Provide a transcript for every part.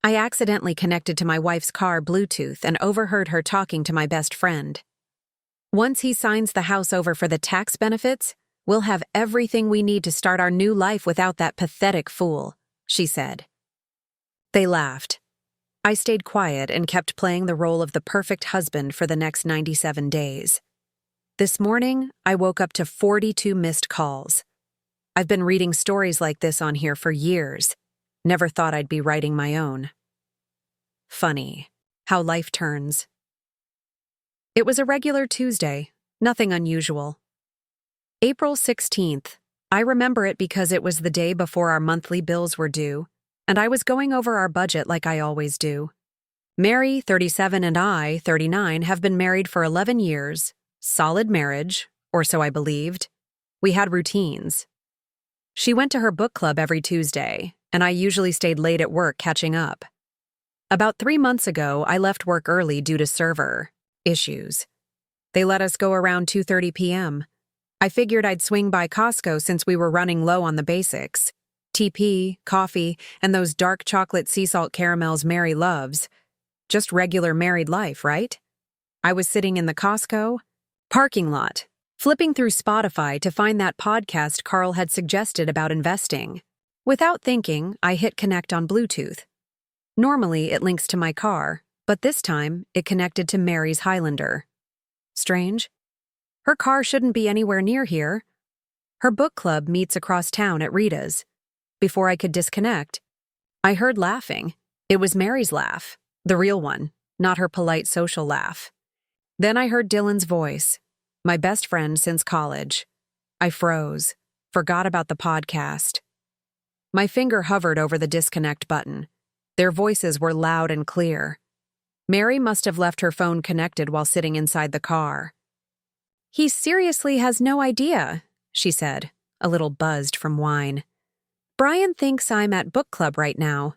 I accidentally connected to my wife's car Bluetooth and overheard her talking to my best friend. Once he signs the house over for the tax benefits, we'll have everything we need to start our new life without that pathetic fool, she said. They laughed. I stayed quiet and kept playing the role of the perfect husband for the next 97 days. This morning, I woke up to 42 missed calls. I've been reading stories like this on here for years. Never thought I'd be writing my own. Funny how life turns. It was a regular Tuesday, nothing unusual. April 16th. I remember it because it was the day before our monthly bills were due, and I was going over our budget like I always do. Mary, 37, and I, 39, have been married for 11 years, solid marriage, or so I believed. We had routines. She went to her book club every Tuesday, and I usually stayed late at work catching up. About 3 months ago, I left work early due to server issues. They let us go around 2:30 p.m. I figured I'd swing by Costco since we were running low on the basics. TP, coffee, and those dark chocolate sea salt caramels Mary loves. Just regular married life, right? I was sitting in the Costco parking lot, flipping through Spotify to find that podcast Carl had suggested about investing. Without thinking, I hit connect on Bluetooth. Normally, it links to my car, but this time, it connected to Mary's Highlander. Strange. Her car shouldn't be anywhere near here. Her book club meets across town at Rita's. Before I could disconnect, I heard laughing. It was Mary's laugh, the real one, not her polite social laugh. Then I heard Dylan's voice, my best friend since college. I froze, forgot about the podcast. My finger hovered over the disconnect button. Their voices were loud and clear. Mary must have left her phone connected while sitting inside the car. "He seriously has no idea," she said, a little buzzed from wine. "Brian thinks I'm at book club right now."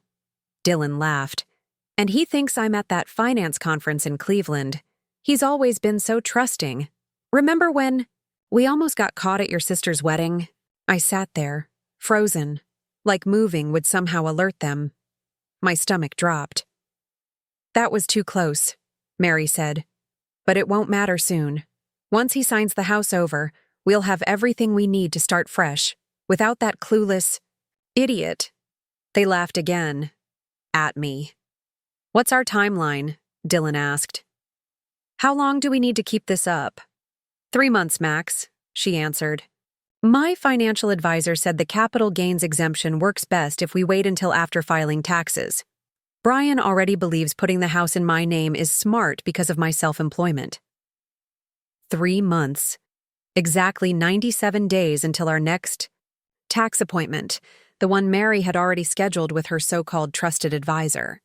Dylan laughed. "And he thinks I'm at that finance conference in Cleveland. He's always been so trusting. Remember when we almost got caught at your sister's wedding?" I sat there, frozen, like moving would somehow alert them. My stomach dropped. "That was too close," Mary said. "But it won't matter soon. Once he signs the house over, we'll have everything we need to start fresh, without that clueless idiot." They laughed again. At me. "What's our timeline?" Dylan asked. "How long do we need to keep this up?" 3 months max, she answered. "My financial advisor said the capital gains exemption works best if we wait until after filing taxes. Brian already believes putting the house in my name is smart because of my self-employment." 3 months. Exactly 97 days until our next tax appointment, the one Mary had already scheduled with her so-called trusted advisor.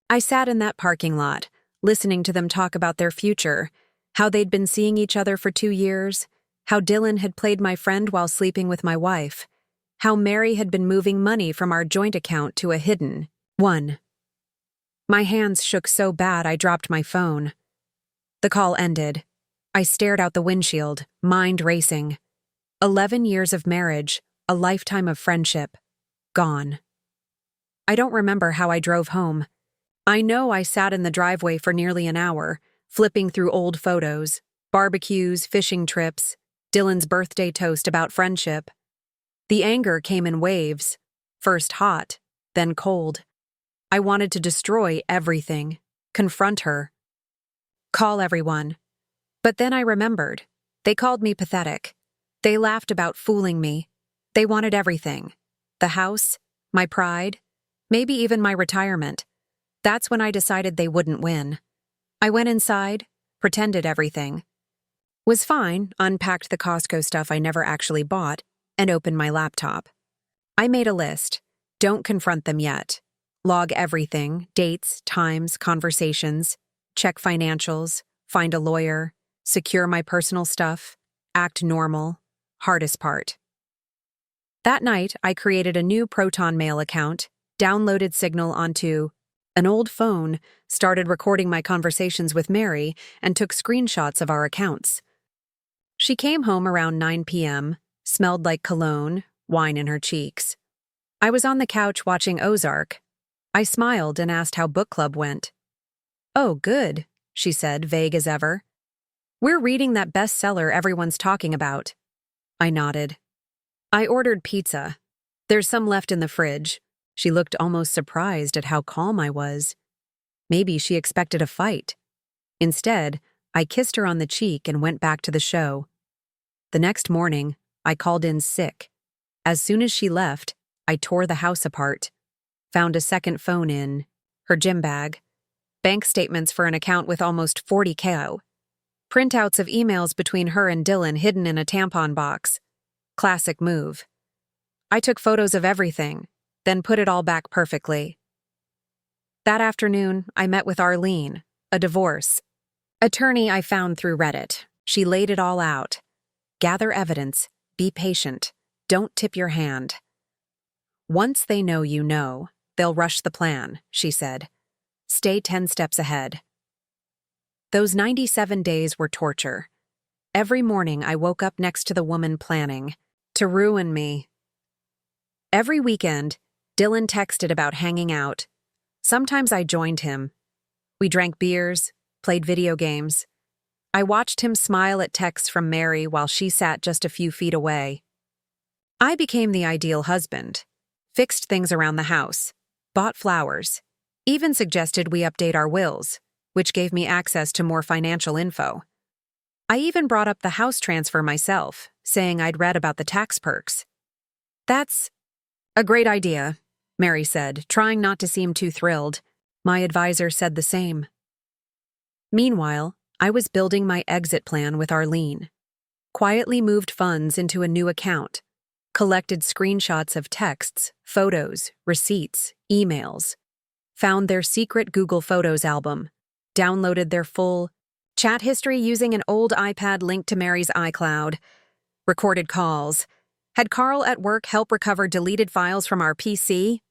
I sat in that parking lot, listening to them talk about their future, how they'd been seeing each other for 2 years, how Dylan had played my friend while sleeping with my wife, how Mary had been moving money from our joint account to a hidden one. My hands shook so bad I dropped my phone. The call ended. I stared out the windshield, mind racing. 11 years of marriage, a lifetime of friendship, gone. I don't remember how I drove home. I know I sat in the driveway for nearly an hour, flipping through old photos, barbecues, fishing trips, Dylan's birthday toast about friendship. The anger came in waves, first hot, then cold. I wanted to destroy everything, confront her, call everyone. But then I remembered. They called me pathetic. They laughed about fooling me. They wanted everything. The house, my pride, maybe even my retirement. That's when I decided they wouldn't win. I went inside, pretended everything. Was fine, unpacked the Costco stuff I never actually bought, and opened my laptop. I made a list. Don't confront them yet. Log everything, dates, times, conversations, check financials, find a lawyer, secure my personal stuff, act normal, hardest part. That night, I created a new Proton Mail account, downloaded Signal onto an old phone, started recording my conversations with Mary, and took screenshots of our accounts. She came home around 9 p.m., smelled like cologne, wine in her cheeks. I was on the couch watching Ozark. I smiled and asked how book club went. "Oh, good," she said, vague as ever. "We're reading that bestseller everyone's talking about." I nodded. "I ordered pizza. There's some left in the fridge." She looked almost surprised at how calm I was. Maybe she expected a fight. Instead, I kissed her on the cheek and went back to the show. The next morning, I called in sick. As soon as she left, I tore the house apart. Found a second phone in her gym bag, bank statements for an account with almost 40K, printouts of emails between her and Dylan hidden in a tampon box. Classic move. I took photos of everything, then put it all back perfectly. That afternoon, I met with Arlene, a divorce attorney I found through Reddit. She laid it all out. Gather evidence, be patient, don't tip your hand. Once they know you know, they'll rush the plan, she said. Stay 10 steps ahead. Those 97 days were torture. Every morning I woke up next to the woman planning to ruin me. Every weekend, Dylan texted about hanging out. Sometimes I joined him. We drank beers, played video games. I watched him smile at texts from Mary while she sat just a few feet away. I became the ideal husband, fixed things around the house, bought flowers, even suggested we update our wills, which gave me access to more financial info. I even brought up the house transfer myself, saying I'd read about the tax perks. "That's a great idea," Mary said, trying not to seem too thrilled. My advisor said the same. Meanwhile, I was building my exit plan with Arlene. Quietly moved funds into a new account. Collected screenshots of texts, photos, receipts, emails. Found their secret Google Photos album. Downloaded their full chat history using an old iPad linked to Mary's iCloud. Recorded calls. Had Carl at work help recover deleted files from our PC.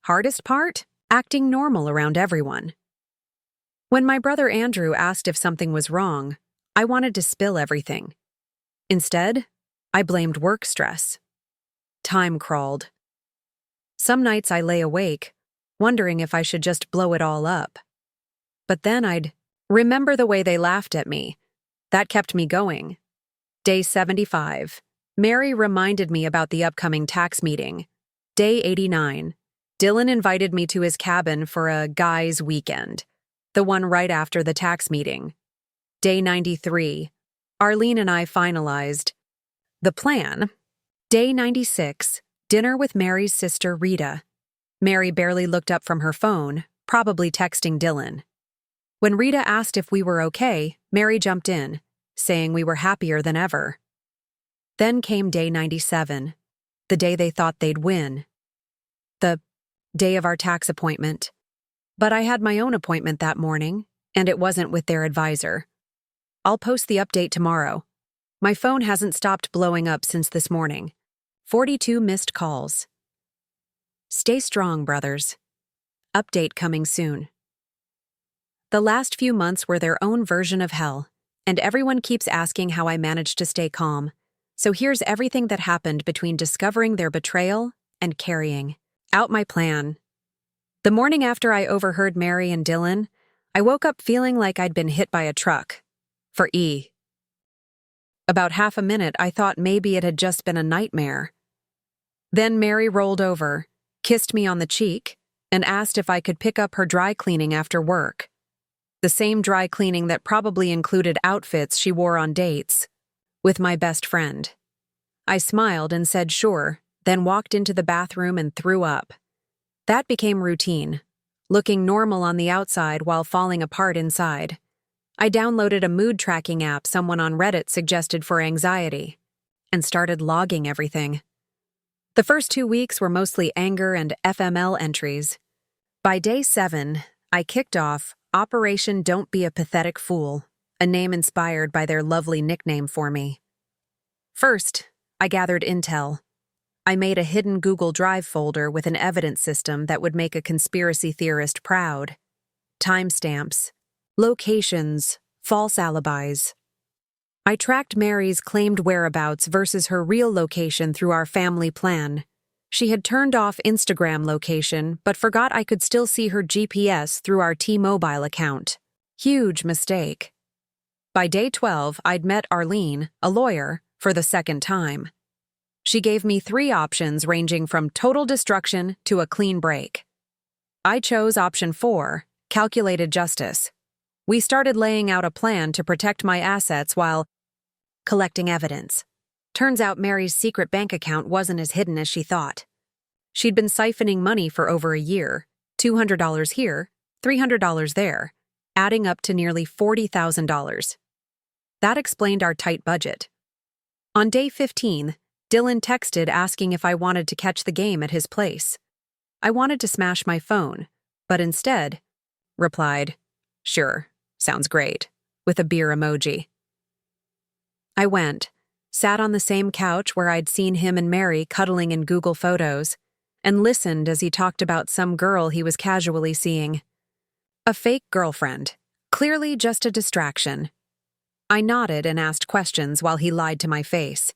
Hardest part? Acting normal around everyone. When my brother Andrew asked if something was wrong, I wanted to spill everything. Instead, I blamed work stress. Time crawled. Some nights I lay awake, wondering if I should just blow it all up. But then I'd remember the way they laughed at me. That kept me going. Day 75. Mary reminded me about the upcoming tax meeting. Day 89. Dylan invited me to his cabin for a guys' weekend, the one right after the tax meeting. Day 93. Arlene and I finalized the plan. Day 96. Dinner with Mary's sister, Rita. Mary barely looked up from her phone, probably texting Dylan. When Rita asked if we were okay, Mary jumped in, saying we were happier than ever. Then came day 97, the day they thought they'd win. The day of our tax appointment. But I had my own appointment that morning, and it wasn't with their advisor. I'll post the update tomorrow. My phone hasn't stopped blowing up since this morning. 42 missed calls. Stay strong, brothers. Update coming soon. The last few months were their own version of hell, and everyone keeps asking how I managed to stay calm. So here's everything that happened between discovering their betrayal and carrying out my plan. The morning after I overheard Mary and Dylan, I woke up feeling like I'd been hit by a truck. For about half a minute, I thought maybe it had just been a nightmare. Then Mary rolled over, kissed me on the cheek, and asked if I could pick up her dry cleaning after work. The same dry cleaning that probably included outfits she wore on dates with my best friend. I smiled and said sure, then walked into the bathroom and threw up. That became routine, looking normal on the outside while falling apart inside. I downloaded a mood tracking app someone on Reddit suggested for anxiety, and started logging everything. The first 2 weeks were mostly anger and FML entries. By day 7, I kicked off Operation Don't Be a Pathetic Fool, a name inspired by their lovely nickname for me. First, I gathered intel. I made a hidden Google Drive folder with an evidence system that would make a conspiracy theorist proud. Timestamps, locations, false alibis. I tracked Mary's claimed whereabouts versus her real location through our family plan. She had turned off Instagram location, but forgot I could still see her GPS through our T-Mobile account. Huge mistake. By day 12, I'd met Arlene, a lawyer, for the second time. She gave me 3 options ranging from total destruction to a clean break. I chose option 4, calculated justice. We started laying out a plan to protect my assets while collecting evidence. Turns out Mary's secret bank account wasn't as hidden as she thought. She'd been siphoning money for over a year, $200 here, $300 there, adding up to nearly $40,000. That explained our tight budget. On day 15, Dylan texted asking if I wanted to catch the game at his place. I wanted to smash my phone, but instead replied, "Sure, sounds great," with a beer emoji. I went, sat on the same couch where I'd seen him and Mary cuddling in Google Photos, and listened as he talked about some girl he was casually seeing. A fake girlfriend, clearly just a distraction. I nodded and asked questions while he lied to my face.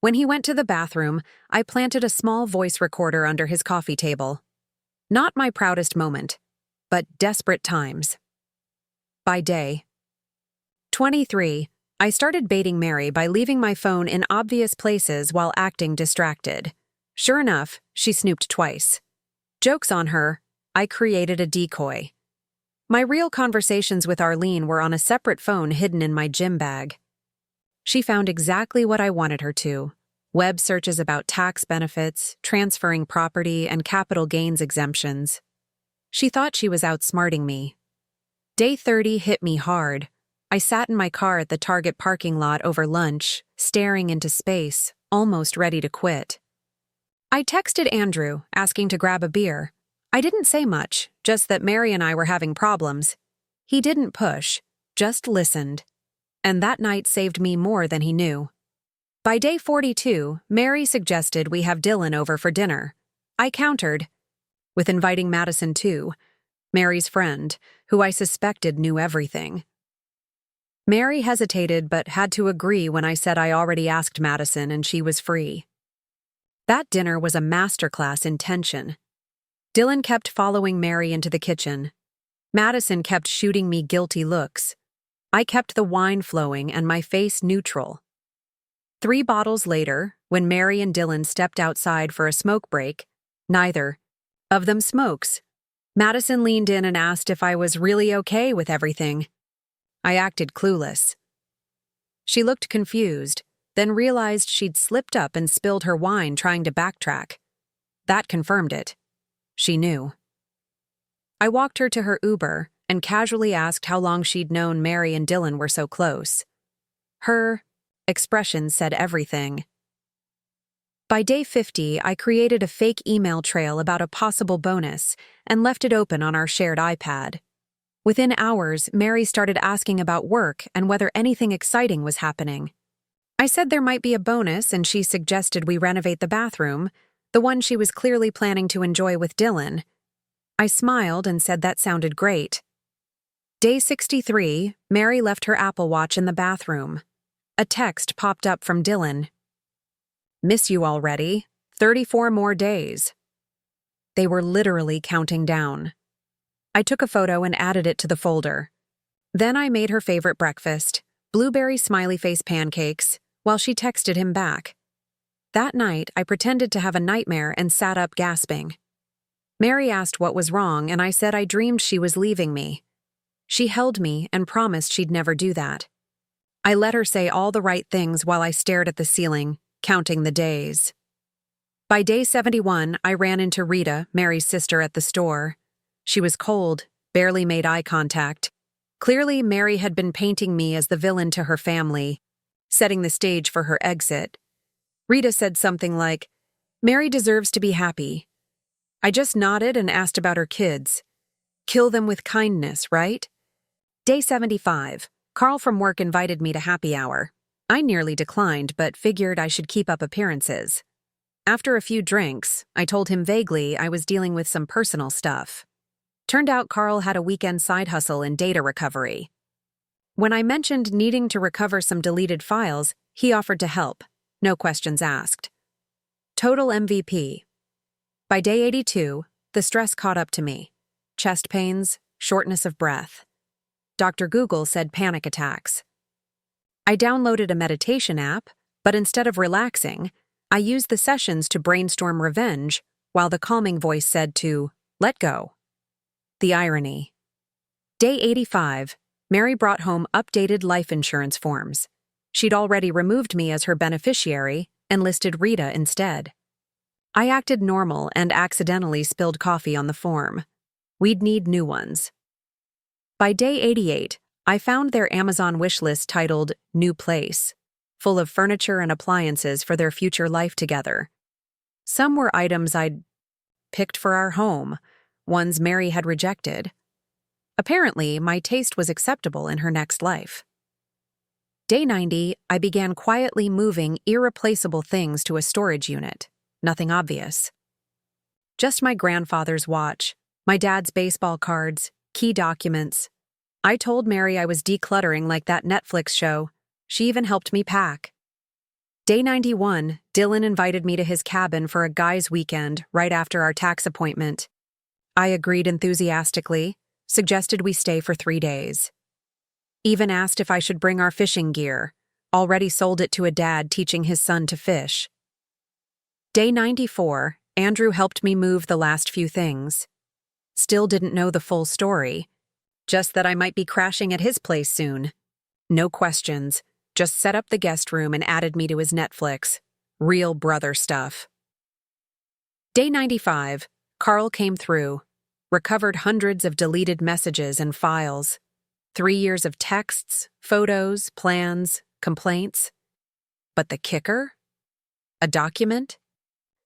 When he went to the bathroom, I planted a small voice recorder under his coffee table. Not my proudest moment, but desperate times. By day 23, I started baiting Mary by leaving my phone in obvious places while acting distracted. Sure enough, she snooped twice. Joke's on her, I created a decoy. My real conversations with Arlene were on a separate phone hidden in my gym bag. She found exactly what I wanted her to: web searches about tax benefits, transferring property, and capital gains exemptions. She thought she was outsmarting me. Day 30 hit me hard. I sat in my car at the Target parking lot over lunch, staring into space, almost ready to quit. I texted Andrew, asking to grab a beer. I didn't say much, just that Mary and I were having problems. He didn't push, just listened. And that night saved me more than he knew. By day 42, Mary suggested we have Dylan over for dinner. I countered with inviting Madison too, Mary's friend, who I suspected knew everything. Mary hesitated but had to agree when I said I already asked Madison and she was free. That dinner was a masterclass in tension. Dylan kept following Mary into the kitchen. Madison kept shooting me guilty looks. I kept the wine flowing and my face neutral. 3 bottles later, when Mary and Dylan stepped outside for a smoke break, neither of them smokes. Madison leaned in and asked if I was really okay with everything. I acted clueless. She looked confused, then realized she'd slipped up and spilled her wine trying to backtrack. That confirmed it. She knew. I walked her to her Uber and casually asked how long she'd known Mary and Dylan were so close. Her expression said everything. By day 50, I created a fake email trail about a possible bonus and left it open on our shared iPad. Within hours, Mary started asking about work and whether anything exciting was happening. I said there might be a bonus and she suggested we renovate the bathroom, the one she was clearly planning to enjoy with Dylan. I smiled and said that sounded great. Day 63, Mary left her Apple Watch in the bathroom. A text popped up from Dylan. "Miss you already. 34 more days." They were literally counting down. I took a photo and added it to the folder. Then I made her favorite breakfast, blueberry smiley face pancakes, while she texted him back. That night, I pretended to have a nightmare and sat up gasping. Mary asked what was wrong, and I said I dreamed she was leaving me. She held me and promised she'd never do that. I let her say all the right things while I stared at the ceiling, counting the days. By day 71, I ran into Rita, Mary's sister, at the store. She was cold, barely made eye contact. Clearly, Mary had been painting me as the villain to her family, setting the stage for her exit. Rita said something like, "Mary deserves to be happy." I just nodded and asked about her kids. Kill them with kindness, right? Day 75. Carl from work invited me to happy hour. I nearly declined, but figured I should keep up appearances. After a few drinks, I told him vaguely I was dealing with some personal stuff. Turned out Carl had a weekend side hustle in data recovery. When I mentioned needing to recover some deleted files, he offered to help, no questions asked. Total MVP. By day 82, the stress caught up to me. Chest pains, shortness of breath. Dr. Google said panic attacks. I downloaded a meditation app, but instead of relaxing, I used the sessions to brainstorm revenge, while the calming voice said to let go. The irony. Day 85, Mary brought home updated life insurance forms. She'd already removed me as her beneficiary and listed Rita instead. I acted normal and accidentally spilled coffee on the form. We'd need new ones. By day 88, I found their Amazon wish list titled New Place, full of furniture and appliances for their future life together. Some were items I'd picked for our home, ones Mary had rejected. Apparently, my taste was acceptable in her next life. Day 90, I began quietly moving irreplaceable things to a storage unit. Nothing obvious. Just my grandfather's watch, my dad's baseball cards, key documents. I told Mary I was decluttering like that Netflix show. She even helped me pack. Day 91, Dylan invited me to his cabin for a guys' weekend right after our tax appointment. I agreed enthusiastically, suggested we stay for 3 days. Even asked if I should bring our fishing gear, already sold it to a dad teaching his son to fish. Day 94, Andrew helped me move the last few things. Still didn't know the full story, just that I might be crashing at his place soon. No questions, just set up the guest room and added me to his Netflix. Real brother stuff. Day 95, Carl came through, recovered hundreds of deleted messages and files. 3 years of texts, photos, plans, complaints. But the kicker? A document?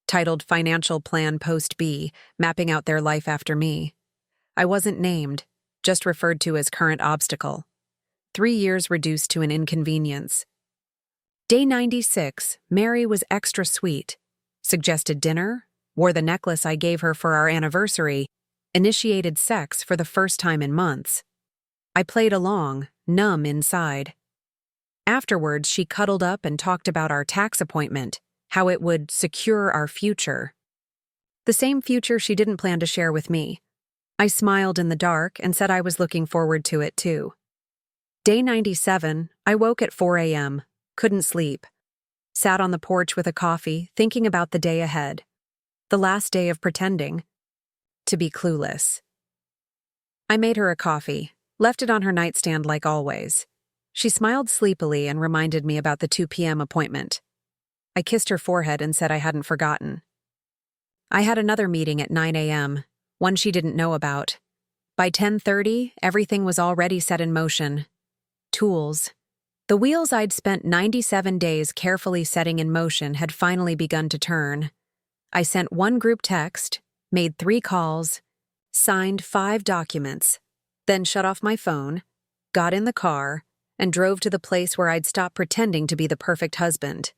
Titled Financial Plan Post B, mapping out their life after me. I wasn't named, just referred to as current obstacle. 3 years reduced to an inconvenience. Day 96, Mary was extra sweet. Suggested dinner, wore the necklace I gave her for our anniversary, initiated sex for the first time in months. I played along, numb inside. Afterwards, she cuddled up and talked about our tax appointment, how it would secure our future. The same future she didn't plan to share with me. I smiled in the dark and said I was looking forward to it too. Day 97, I woke at 4 a.m., couldn't sleep. Sat on the porch with a coffee, thinking about the day ahead. The last day of pretending to be clueless. I made her a coffee, left it on her nightstand like always. She smiled sleepily and reminded me about the 2 p.m. appointment. I kissed her forehead and said I hadn't forgotten. I had another meeting at 9 a.m., one she didn't know about. By 10:30, everything was already set in motion. Tools. The wheels I'd spent 97 days carefully setting in motion had finally begun to turn. I sent 1 group text, made 3 calls, signed 5 documents, then shut off my phone, got in the car, and drove to the place where I'd stop pretending to be the perfect husband.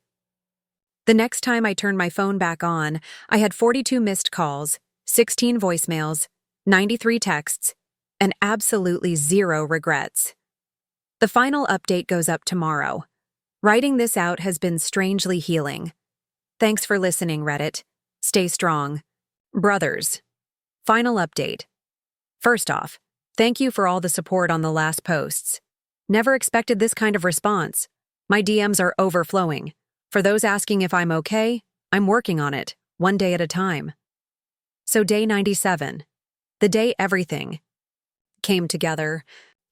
The next time I turned my phone back on, I had 42 missed calls, 16 voicemails, 93 texts, and absolutely 0 regrets. The final update goes up tomorrow. Writing this out has been strangely healing. Thanks for listening, Reddit. Stay strong. Brothers. Final update. First off, thank you for all the support on the last posts. Never expected this kind of response. My DMs are overflowing. For those asking if I'm okay, I'm working on it, 1 day at a time. So day 97, the day everything came together.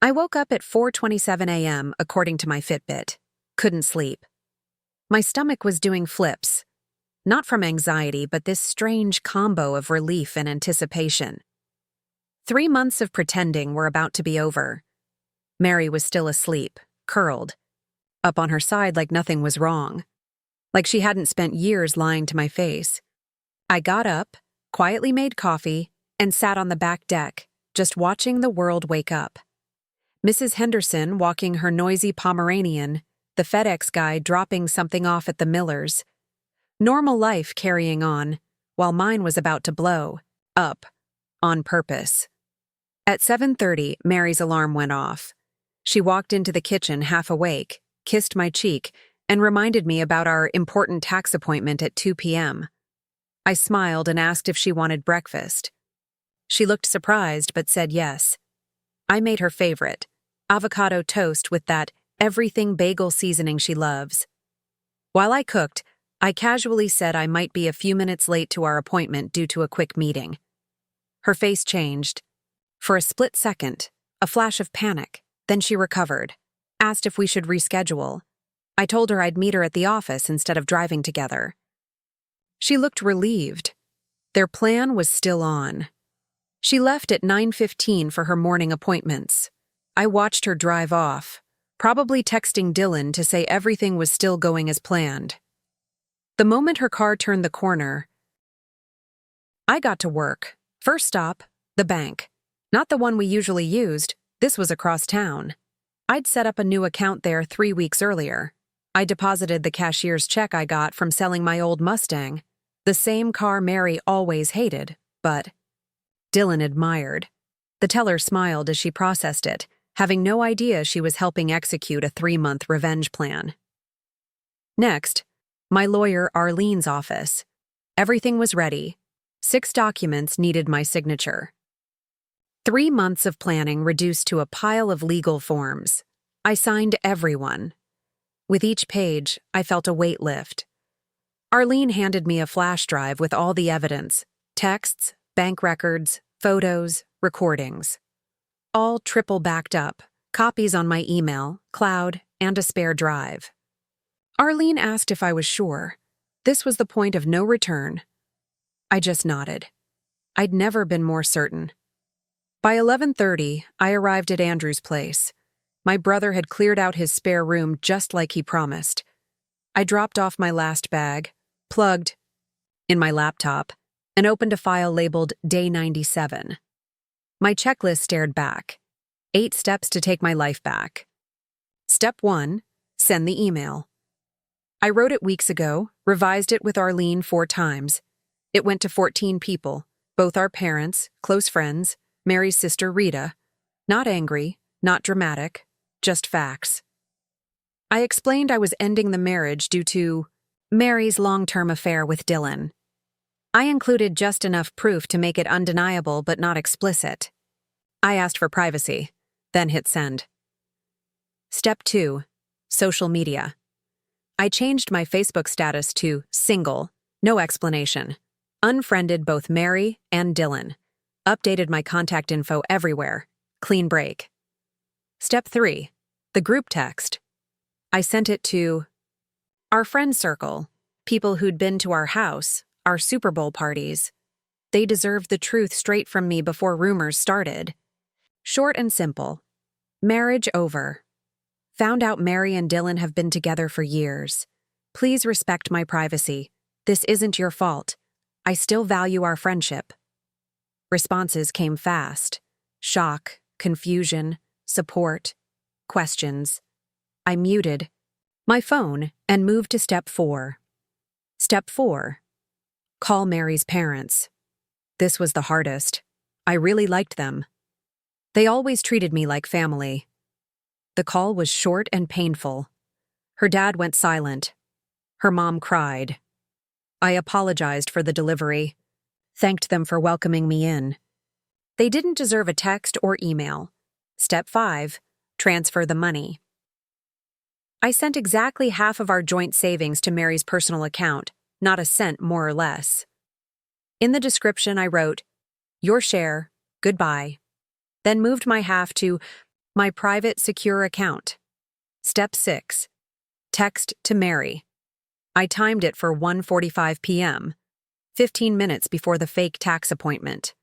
I woke up at 4:27 a.m. according to my Fitbit. Couldn't sleep. My stomach was doing flips. Not from anxiety, but this strange combo of relief and anticipation. 3 months of pretending were about to be over. Mary was still asleep, curled, up on her side like nothing was wrong, like she hadn't spent years lying to my face. I got up, quietly made coffee, and sat on the back deck, just watching the world wake up. Mrs. Henderson walking her noisy Pomeranian, the FedEx guy dropping something off at the Miller's. Normal life carrying on, while mine was about to blow up, on purpose. At 7:30, Mary's alarm went off. She walked into the kitchen half awake, kissed my cheek, and reminded me about our important tax appointment at 2 p.m. I smiled and asked if she wanted breakfast. She looked surprised but said yes. I made her favorite, avocado toast with that everything bagel seasoning she loves. While I cooked, I casually said I might be a few minutes late to our appointment due to a quick meeting. Her face changed. For a split second, a flash of panic, then she recovered, asked if we should reschedule. I told her I'd meet her at the office instead of driving together. She looked relieved. Their plan was still on. She left at 9:15 for her morning appointments. I watched her drive off, probably texting Dylan to say everything was still going as planned. The moment her car turned the corner, I got to work. First stop, the bank. Not the one we usually used, this was across town. I'd set up a new account there 3 weeks earlier. I deposited the cashier's check I got from selling my old Mustang, the same car Mary always hated, but Dylan admired. The teller smiled as she processed it, having no idea she was helping execute a 3-month revenge plan. Next, my lawyer Arlene's office. Everything was ready. 6 documents needed my signature. 3 months of planning reduced to a pile of legal forms. I signed every one. With each page, I felt a weight lift. Arlene handed me a flash drive with all the evidence, texts, bank records, photos, recordings. All triple backed up, copies on my email, cloud, and a spare drive. Arlene asked if I was sure. This was the point of no return. I just nodded. I'd never been more certain. By 11:30, I arrived at Andrew's place. My brother had cleared out his spare room just like he promised. I dropped off my last bag, plugged in my laptop, and opened a file labeled Day 97. My checklist stared back. 8 steps to take my life back. Step 1, send the email. I wrote it weeks ago, revised it with Arlene 4 times. It went to 14 people, both our parents, close friends, Mary's sister Rita. Not angry, not dramatic, just facts. I explained I was ending the marriage due to Mary's long-term affair with Dylan. I included just enough proof to make it undeniable but not explicit. I asked for privacy, then hit send. Step 2, social media. I changed my Facebook status to single, no explanation. Unfriended both Mary and Dylan. Updated my contact info everywhere. Clean break. Step 3, the group text. I sent it to our friend circle, people who'd been to our house, our Super Bowl parties. They deserved the truth straight from me before rumors started. Short and simple. Marriage over. Found out Mary and Dylan have been together for years. Please respect my privacy. This isn't your fault. I still value our friendship. Responses came fast. Shock, confusion, support, questions. I muted my phone and moved to step 4. Step 4. Call Mary's parents. This was the hardest. I really liked them. They always treated me like family. The call was short and painful. Her dad went silent. Her mom cried. I apologized for the delivery, thanked them for welcoming me in. They didn't deserve a text or email. Step 5, transfer the money. I sent exactly half of our joint savings to Mary's personal account, not a cent more or less. In the description, I wrote, "Your share, goodbye," then moved my half to my private secure account. Step 6, text to Mary. I timed it for 1:45 p.m., 15 minutes before the fake tax appointment.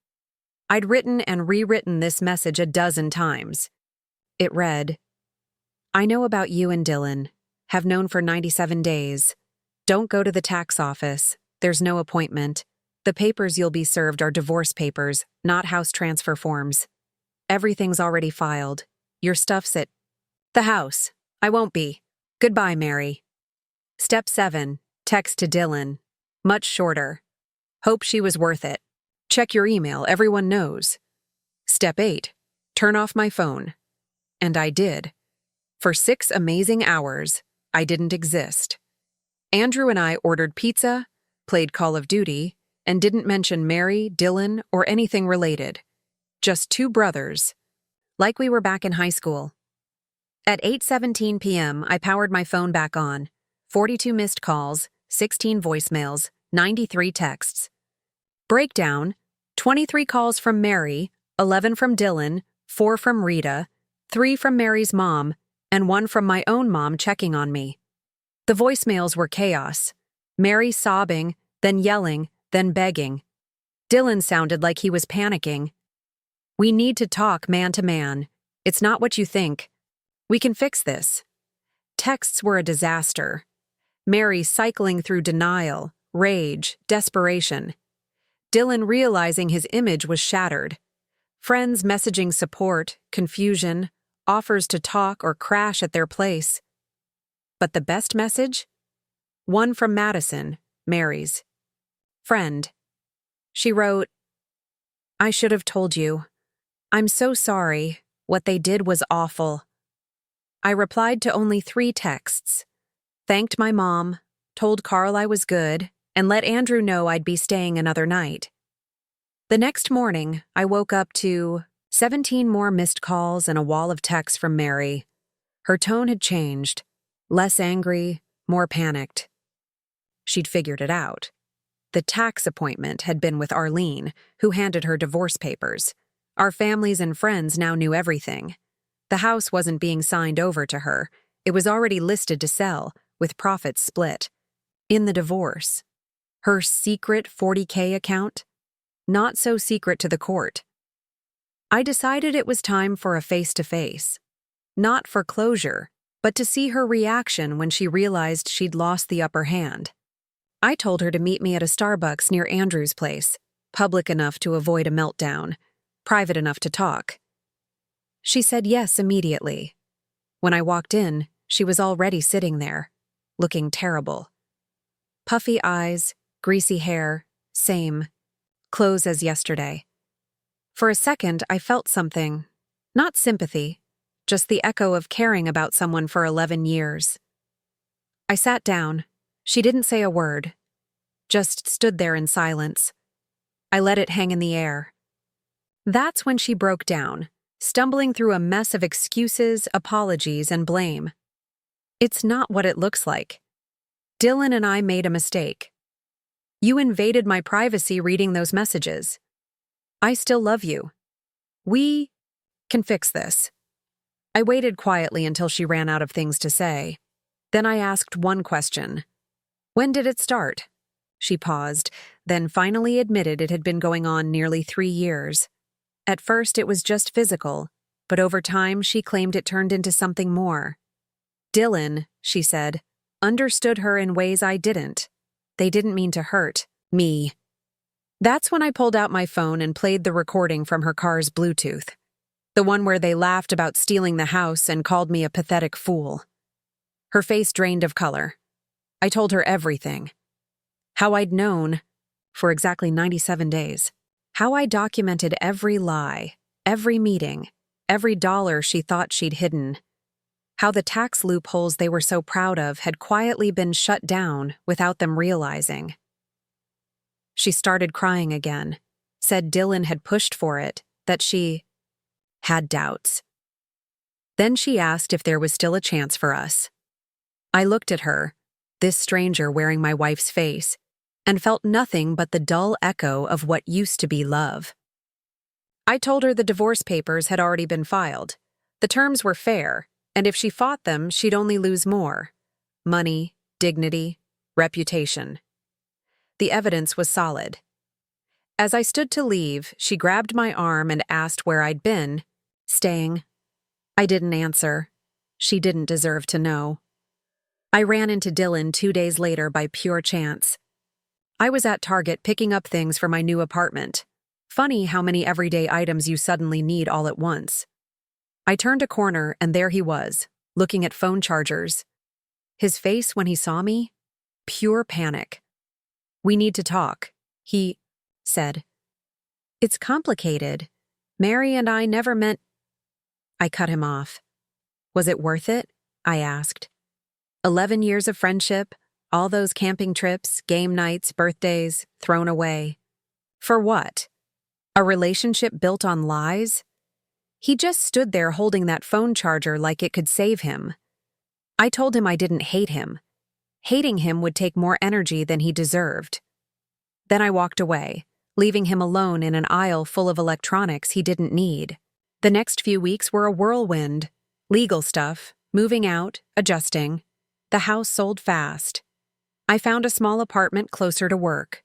I'd written and rewritten this message a dozen times. It read, I know about you and Dylan. Have known for 97 days. Don't go to the tax office. There's no appointment. The papers you'll be served are divorce papers, not house transfer forms. Everything's already filed. Your stuff's at the house. I won't be. Goodbye, Mary. Step 7, text to Dylan. Much shorter. Hope she was worth it. Check your email, everyone knows. Step 8, turn off my phone. And I did. For 6 amazing hours, I didn't exist. Andrew and I ordered pizza, played Call of Duty, and didn't mention Mary, Dylan, or anything related. Just two brothers. Like we were back in high school. At 8:17 p.m., I powered my phone back on. 42 missed calls, 16 voicemails, 93 texts. Breakdown: 23 calls from Mary, 11 from Dylan, 4 from Rita, 3 from Mary's mom, and 1 from my own mom checking on me. The voicemails were chaos. Mary sobbing, then yelling, then begging. Dylan sounded like he was panicking. "We need to talk man to man. It's not what you think. We can fix this." Texts were a disaster. Mary cycling through denial, rage, desperation. Dylan realizing his image was shattered. Friends messaging support, confusion, offers to talk or crash at their place. But the best message? One from Madison, Mary's friend. She wrote, "I should have told you. I'm so sorry. What they did was awful." I replied to only 3 texts. Thanked my mom, told Carl I was good, and let Andrew know I'd be staying another night. The next morning, I woke up to 17 more missed calls and a wall of texts from Mary. Her tone had changed. Less angry, more panicked. She'd figured it out. The tax appointment had been with Arlene, who handed her divorce papers. Our families and friends now knew everything. The house wasn't being signed over to her. It was already listed to sell, with profits split. In the divorce. Her secret $40K account? Not so secret to the court. I decided it was time for a face-to-face. Not for closure, but to see her reaction when she realized she'd lost the upper hand. I told her to meet me at a Starbucks near Andrew's place, public enough to avoid a meltdown, private enough to talk. She said yes immediately. When I walked in, she was already sitting there, looking terrible. Puffy eyes, greasy hair, same. Clothes as yesterday. For a second, I felt something. Not sympathy, just the echo of caring about someone for 11 years. I sat down. She didn't say a word. Just stood there in silence. I let it hang in the air. That's when she broke down, stumbling through a mess of excuses, apologies, and blame. "It's not what it looks like. Dylan and I made a mistake. You invaded my privacy reading those messages. I still love you. We can fix this." I waited quietly until she ran out of things to say. Then I asked one question. "When did it start?" She paused, then finally admitted it had been going on nearly 3 years. At first it was just physical, but over time she claimed it turned into something more. Dylan, she said, understood her in ways I didn't. They didn't mean to hurt me. That's when I pulled out my phone and played the recording from her car's Bluetooth. The one where they laughed about stealing the house and called me a pathetic fool. Her face drained of color. I told her everything. How I'd known, for exactly 97 days. How I documented every lie, every meeting, every dollar she thought she'd hidden. How the tax loopholes they were so proud of had quietly been shut down without them realizing. She started crying again, said Dylan had pushed for it, that she had doubts. Then she asked if there was still a chance for us. I looked at her, this stranger wearing my wife's face, and felt nothing but the dull echo of what used to be love. I told her the divorce papers had already been filed. The terms were fair, and if she fought them, she'd only lose more. Money, dignity, reputation. The evidence was solid. As I stood to leave, she grabbed my arm and asked where I'd been. Staying. I didn't answer. She didn't deserve to know. I ran into Dylan 2 days later by pure chance. I was at Target picking up things for my new apartment. Funny how many everyday items you suddenly need all at once. I turned a corner and there he was, looking at phone chargers. His face when he saw me? Pure panic. "We need to talk," he said. "It's complicated. Mary and I never meant—" I cut him off. "Was it worth it?" I asked. 11 years of friendship, All those camping trips, game nights, birthdays, thrown away. For what? A relationship built on lies? He just stood there holding that phone charger like it could save him. I told him I didn't hate him. Hating him would take more energy than he deserved. Then I walked away, leaving him alone in an aisle full of electronics he didn't need. The next few weeks were a whirlwind. Legal stuff, moving out, adjusting. The house sold fast. I found a small apartment closer to work.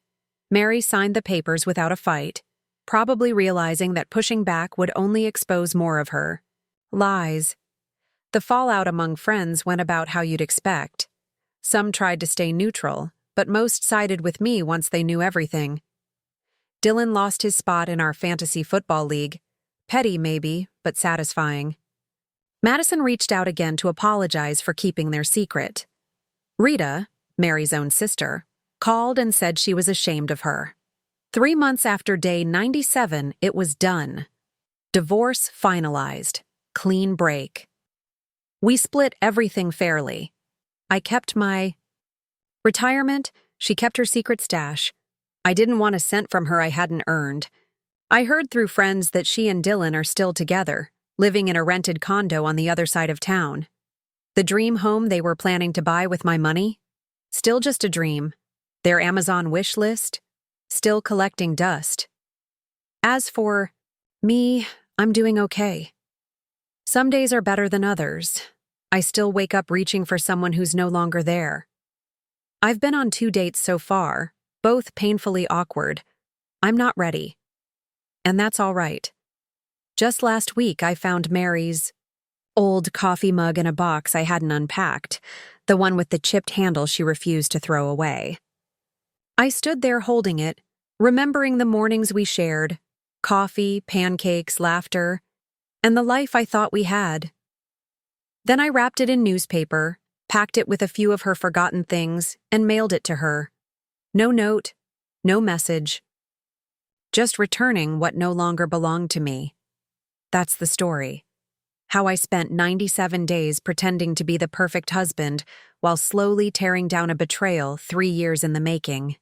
Mary signed the papers without a fight, probably realizing that pushing back would only expose more of her. Lies. The fallout among friends went about how you'd expect. Some tried to stay neutral, but most sided with me once they knew everything. Dylan lost his spot in our fantasy football league. Petty, maybe, but satisfying. Madison reached out again to apologize for keeping their secret. Rita, Mary's own sister, called and said she was ashamed of her. 3 months after day 97, it was done. Divorce finalized. Clean break. We split everything fairly. I kept my retirement, she kept her secret stash. I didn't want a cent from her I hadn't earned. I heard through friends that she and Dylan are still together, living in a rented condo on the other side of town. The dream home they were planning to buy with my money? Still just a dream. Their Amazon wish list? Still collecting dust. As for me, I'm doing okay. Some days are better than others. I still wake up reaching for someone who's no longer there. I've been on 2 dates so far, both painfully awkward. I'm not ready. And that's all right. Just last week, I found Mary's old coffee mug in a box I hadn't unpacked, the one with the chipped handle she refused to throw away. I stood there holding it, remembering the mornings we shared, coffee, pancakes, laughter, and the life I thought we had. Then I wrapped it in newspaper, packed it with a few of her forgotten things, and mailed it to her. No note, no message. Just returning what no longer belonged to me. That's the story. How I spent 97 days pretending to be the perfect husband while slowly tearing down a betrayal 3 years in the making.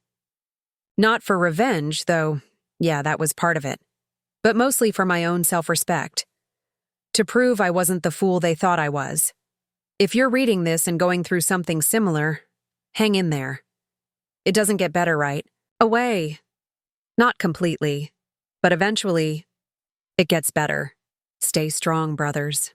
Not for revenge, though, yeah, that was part of it, but mostly for my own self-respect. To prove I wasn't the fool they thought I was. If you're reading this and going through something similar, hang in there. It doesn't get better, right? Away. Not completely, but eventually, it gets better. Stay strong, brothers.